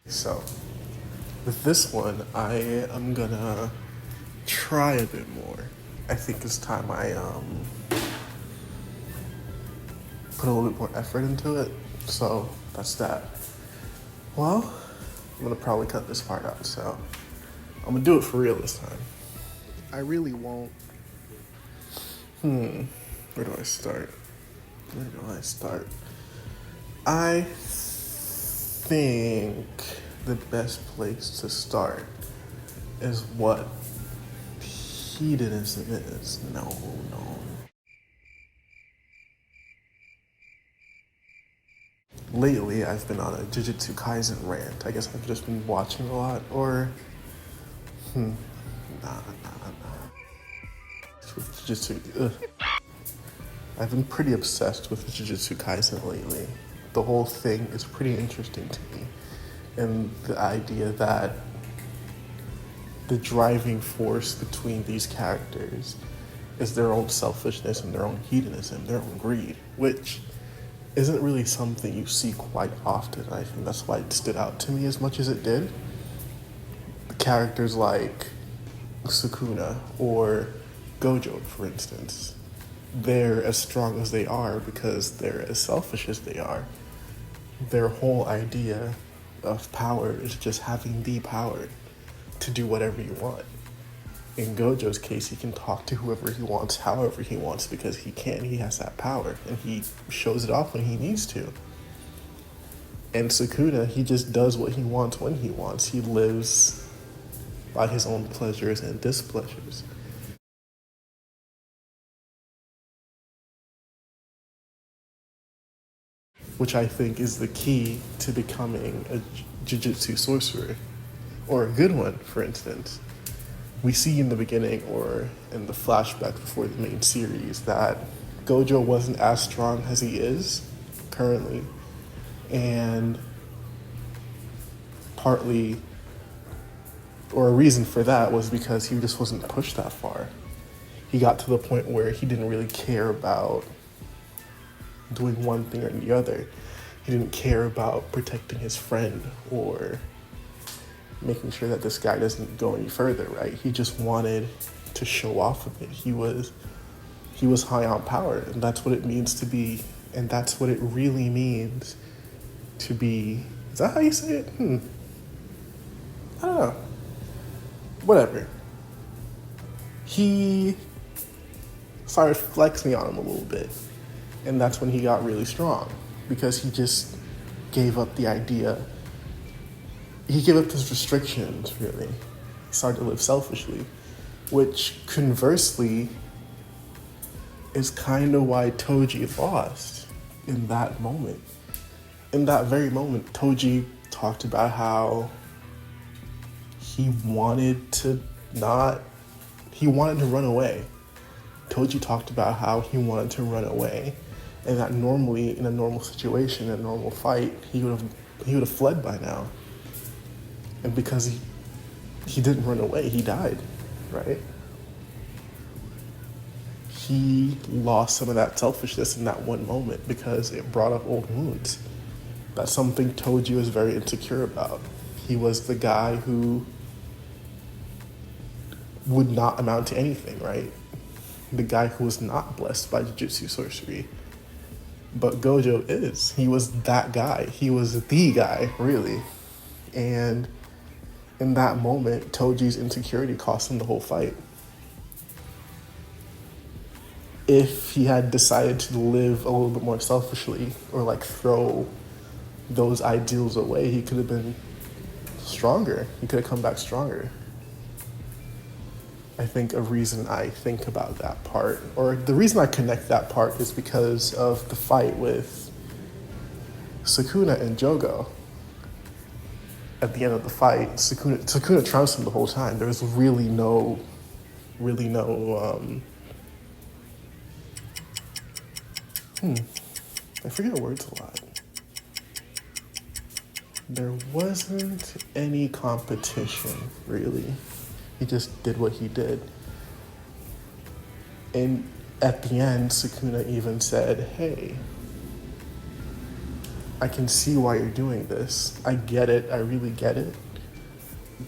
So, with this one, I am gonna try a bit more. I think it's time I put a little bit more effort into it. So that's that. Well, I'm gonna probably cut this part out, so I'm gonna do it for real this time. I really won't. Where do I start? I think the best place to start is what hedonism is. No. Lately, I've been on a JuJutsu Kaisen rant. I guess I've just been watching a lot, or nah. With JuJutsu, I've been pretty obsessed with JuJutsu Kaisen lately. The whole thing is pretty interesting to me, and the idea that the driving force between these characters is their own selfishness and their own hedonism, their own greed, which isn't really something you see quite often. I think that's why it stood out to me as much as it did. The characters like Sukuna or Gojo, for instance, they're as strong as they are because they're as selfish as they are. Their whole idea of power is just having the power to do whatever you want. In Gojo's case, he can talk to whoever he wants, however he wants, because he has that power, and he shows it off when he needs to. And Sukuna, he just does what he wants when he wants. He lives by his own pleasures and displeasures. Which I think is the key to becoming a JuJutsu sorcerer, or a good one, for instance. We see in the beginning or in the flashback before the main series that Gojo wasn't as strong as he is currently, and partly, or a reason for that was because he just wasn't pushed that far. He got to the point where he didn't really care about doing one thing or the other. He didn't care about protecting his friend or making sure that this guy doesn't go any further, right? He just wanted to show off a bit. He was high on power, and that's what it means to be, and that's what it really means to be. Is that how you say it? I don't know. Whatever. He started flexing on him a little bit, and that's when he got really strong, because he just gave up the idea. He gave up his restrictions, really. He started to live selfishly, which conversely is kind of why Toji lost in that moment. In that very moment, Toji talked about how he wanted to run away. Toji talked about how he wanted to run away, and that normally, in a normal situation, in a normal fight, he would have fled by now. And because he didn't run away, he died, right? He lost some of that selfishness in that one moment because it brought up old wounds. That's something Toji was very insecure about. He was the guy who would not amount to anything, right? The guy who was not blessed by Jujutsu sorcery. But Gojo is. He was that guy. He was the guy, really. And in that moment, Toji's insecurity cost him the whole fight. If he had decided to live a little bit more selfishly, or like throw those ideals away, he could have been stronger. He could have come back stronger. I think a reason I think about that part, or the reason I connect that part, is because of the fight with Sukuna and Jogo. At the end of the fight, Sukuna trounced him the whole time. There was really no I forget words a lot. There wasn't any competition, really. He just did what he did. And at the end, Sukuna even said, hey, I can see why you're doing this. I get it. I really get it.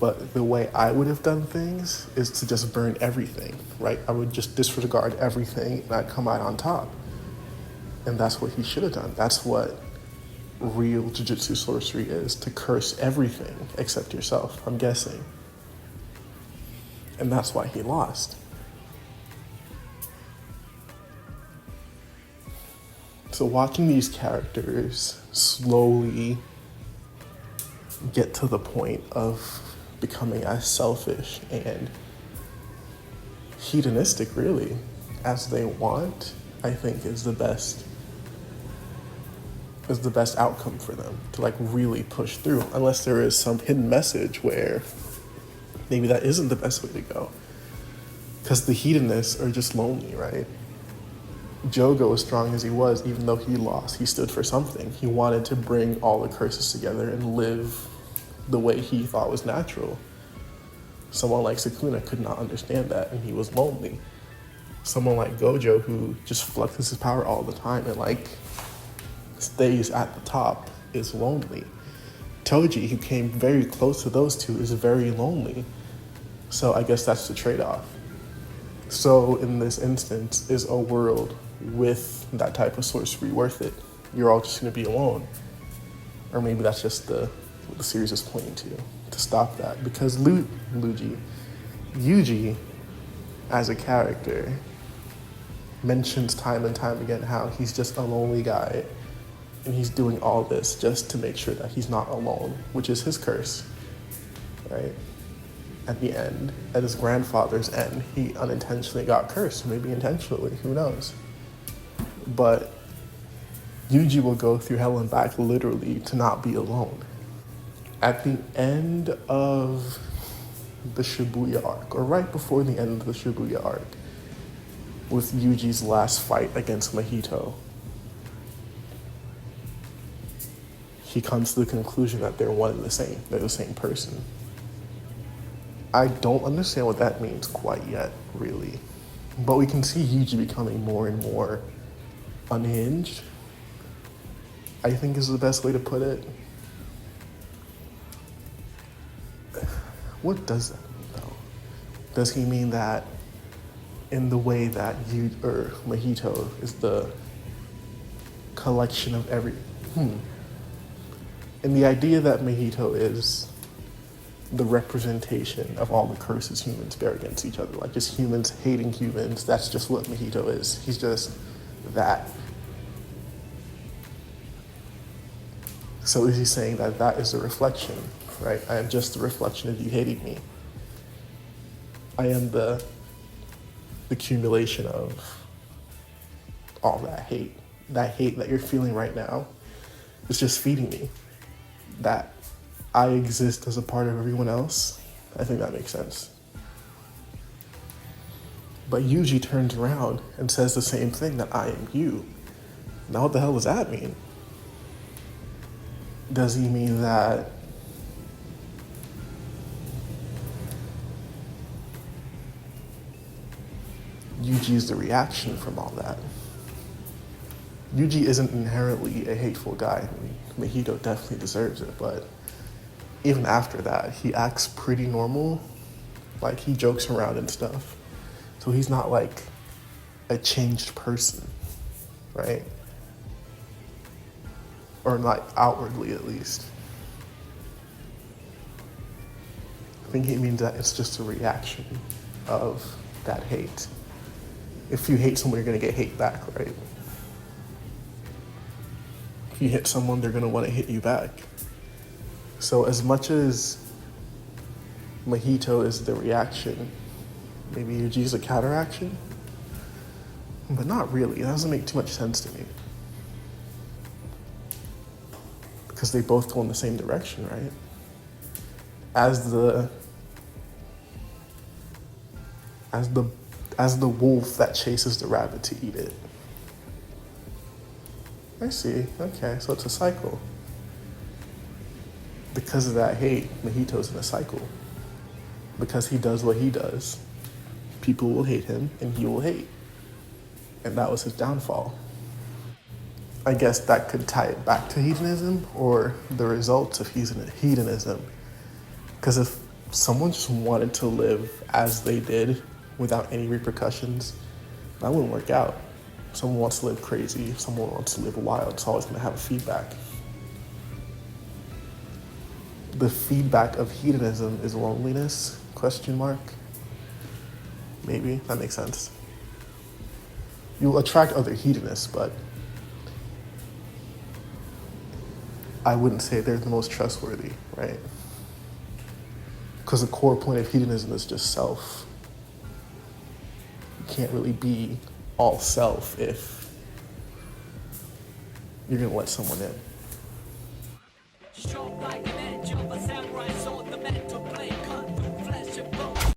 But the way I would have done things is to just burn everything, right? I would just disregard everything and I'd come out on top. And that's what he should have done. That's what real JuJutsu sorcery is, to curse everything except yourself, I'm guessing. And that's why he lost. So watching these characters slowly get to the point of becoming as selfish and hedonistic, really, as they want, I think is the best outcome for them to like really push through, unless there is some hidden message where maybe that isn't the best way to go. Because the hedonists are just lonely, right? Jogo, as strong as he was, even though he lost, he stood for something. He wanted to bring all the curses together and live the way he thought was natural. Someone like Sukuna could not understand that, and he was lonely. Someone like Gojo, who just fluxes his power all the time and like stays at the top, is lonely. Toji, who came very close to those two, is very lonely. So I guess that's the trade-off. So in this instance, is a world with that type of sorcery worth it? You're all just going to be alone. Or maybe that's just what the series is pointing to stop that. Because Yuji, as a character, mentions time and time again how he's just a lonely guy and he's doing all this just to make sure that he's not alone, which is his curse, right? At the end, at his grandfather's end, he unintentionally got cursed, maybe intentionally, who knows? But Yuji will go through hell and back literally to not be alone. At the end of the Shibuya arc, or right before the end of the Shibuya arc, with Yuji's last fight against Mahito, he comes to the conclusion that they're one and the same. They're the same person. I don't understand what that means quite yet, really. But we can see Yuji becoming more and more unhinged, I think is the best way to put it. What does that mean, though? Does he mean that in the way that Mahito is the collection of and the idea that Mahito is the representation of all the curses humans bear against each other, like just humans hating humans, that's just what Mahito is. He's just that. So is he saying that that is a reflection, right? I am just the reflection of you hating me. I am the accumulation of all that hate. That hate that you're feeling right now is just feeding me. That I exist as a part of everyone else. I think that makes sense. But Yuji turns around and says the same thing, that I am you. Now what the hell does that mean? Does he mean that Yuji is the reaction from all that? Yuji isn't inherently a hateful guy. I mean, Mahito definitely deserves it, but even after that, he acts pretty normal. Like, he jokes around and stuff. So he's not like a changed person, right? Or not outwardly, at least. I think he means that it's just a reaction of that hate. If you hate someone, you're gonna get hate back, right? If you hit someone, they're gonna wanna hit you back. So as much as Mahito is the reaction, maybe Yuji's a counteraction, but not really. That doesn't make too much sense to me. Because they both go in the same direction, right? As the wolf that chases the rabbit to eat it. I see. Okay, so it's a cycle. Because of that hate, Mahito's in a cycle. Because he does what he does, people will hate him and he will hate. And that was his downfall. I guess that could tie it back to hedonism or the results of hedonism. Because if someone just wanted to live as they did without any repercussions, that wouldn't work out. If someone wants to live crazy, if someone wants to live wild, it's always going to have a feedback. The feedback of hedonism is loneliness, question mark. Maybe, that makes sense. You'll attract other hedonists, but I wouldn't say they're the most trustworthy, right? Because the core point of hedonism is just self. You can't really be all self if you're gonna let someone in.